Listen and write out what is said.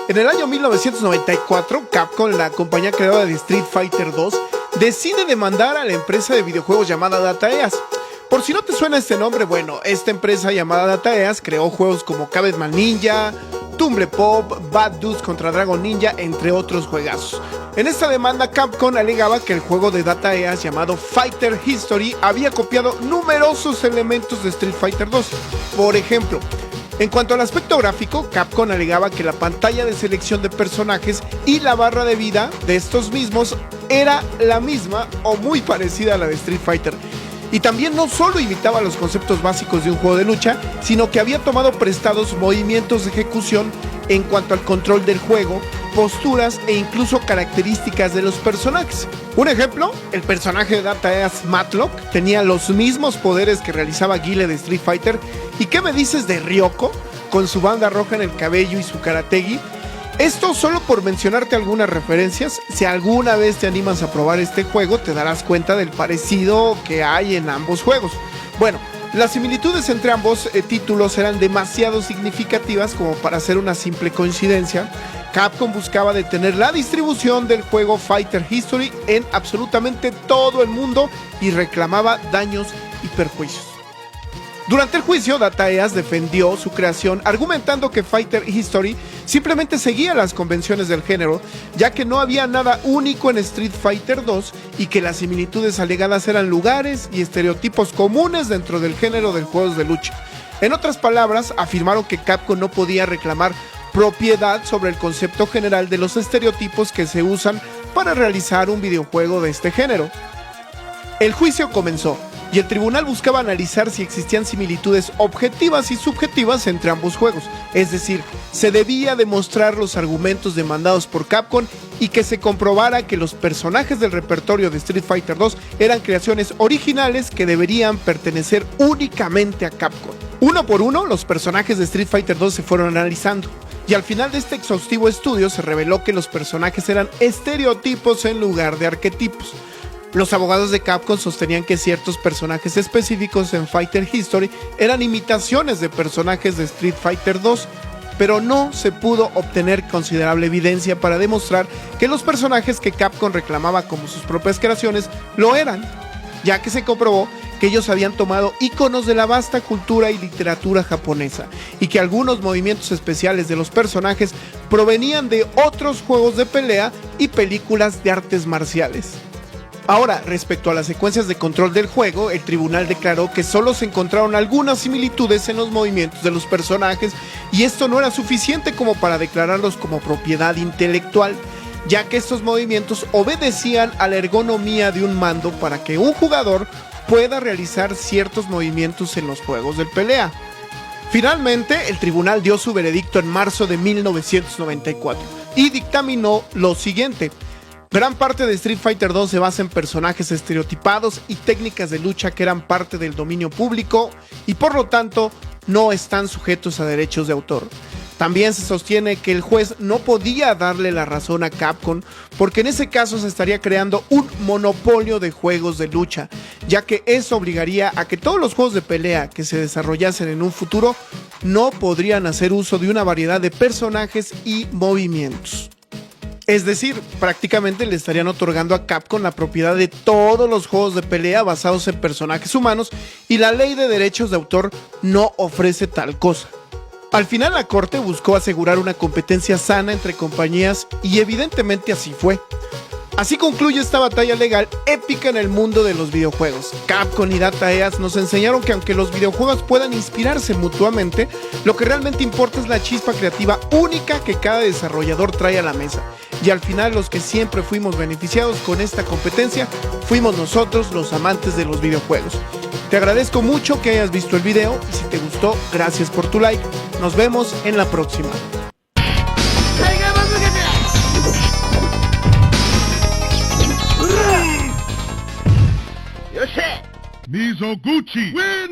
En el año 1994, Capcom, la compañía creadora de Street Fighter 2, decide demandar a la empresa de videojuegos llamada Data East. Por si no te suena este nombre, bueno, esta empresa llamada Data East creó juegos como Caveman Ninja, Tumble Pop, Bad Dudes contra Dragon Ninja, entre otros juegazos. En esta demanda, Capcom alegaba que el juego de Data East llamado Fighter History había copiado numerosos elementos de Street Fighter 2. Por ejemplo, en cuanto al aspecto gráfico, Capcom alegaba que la pantalla de selección de personajes y la barra de vida de estos mismos era la misma o muy parecida a la de Street Fighter. Y también no solo imitaba los conceptos básicos de un juego de lucha, sino que había tomado prestados movimientos de ejecución en cuanto al control del juego, posturas e incluso características de los personajes. Un ejemplo, el personaje de Data East, Matlock, tenía los mismos poderes que realizaba Guile de Street Fighter. ¿Y qué me dices de Ryoko, con su banda roja en el cabello y su karategi? Esto solo por mencionarte algunas referencias. Si alguna vez te animas a probar este juego, te darás cuenta del parecido que hay en ambos juegos. Bueno, las similitudes entre ambos títulos eran demasiado significativas como para ser una simple coincidencia. Capcom buscaba detener la distribución del juego Fighter History en absolutamente todo el mundo y reclamaba daños y perjuicios. Durante el juicio, Data East defendió su creación argumentando que Fighter History simplemente seguía las convenciones del género, ya que no había nada único en Street Fighter 2 y que las similitudes alegadas eran lugares y estereotipos comunes dentro del género de juegos de lucha. En otras palabras, afirmaron que Capcom no podía reclamar propiedad sobre el concepto general de los estereotipos que se usan para realizar un videojuego de este género. El juicio comenzó y el tribunal buscaba analizar si existían similitudes objetivas y subjetivas entre ambos juegos, es decir, se debía demostrar los argumentos demandados por Capcom y que se comprobara que los personajes del repertorio de Street Fighter 2 eran creaciones originales que deberían pertenecer únicamente a Capcom. Uno por uno, los personajes de Street Fighter 2 se fueron analizando, y al final de este exhaustivo estudio se reveló que los personajes eran estereotipos en lugar de arquetipos. Los abogados de Capcom sostenían que ciertos personajes específicos en Fighter History eran imitaciones de personajes de Street Fighter 2, pero no se pudo obtener considerable evidencia para demostrar que los personajes que Capcom reclamaba como sus propias creaciones lo eran, ya que se comprobó que ellos habían tomado íconos de la vasta cultura y literatura japonesa y que algunos movimientos especiales de los personajes provenían de otros juegos de pelea y películas de artes marciales. Ahora, respecto a las secuencias de control del juego, el tribunal declaró que solo se encontraron algunas similitudes en los movimientos de los personajes y esto no era suficiente como para declararlos como propiedad intelectual, ya que estos movimientos obedecían a la ergonomía de un mando para que un jugador pueda realizar ciertos movimientos en los juegos de pelea. Finalmente, el tribunal dio su veredicto en marzo de 1994 y dictaminó lo siguiente: gran parte de Street Fighter 2 se basa en personajes estereotipados y técnicas de lucha que eran parte del dominio público y por lo tanto no están sujetos a derechos de autor. También se sostiene que el juez no podía darle la razón a Capcom porque en ese caso se estaría creando un monopolio de juegos de lucha, ya que eso obligaría a que todos los juegos de pelea que se desarrollasen en un futuro no podrían hacer uso de una variedad de personajes y movimientos. Es decir, prácticamente le estarían otorgando a Capcom la propiedad de todos los juegos de pelea basados en personajes humanos y la ley de derechos de autor no ofrece tal cosa. Al final la corte buscó asegurar una competencia sana entre compañías y evidentemente así fue. Así concluye esta batalla legal épica en el mundo de los videojuegos. Capcom y Data East nos enseñaron que aunque los videojuegos puedan inspirarse mutuamente, lo que realmente importa es la chispa creativa única que cada desarrollador trae a la mesa. Y al final los que siempre fuimos beneficiados con esta competencia fuimos nosotros, los amantes de los videojuegos. Te agradezco mucho que hayas visto el video y si te gustó, gracias por tu like. Nos vemos en la próxima. Mizoguchi wins!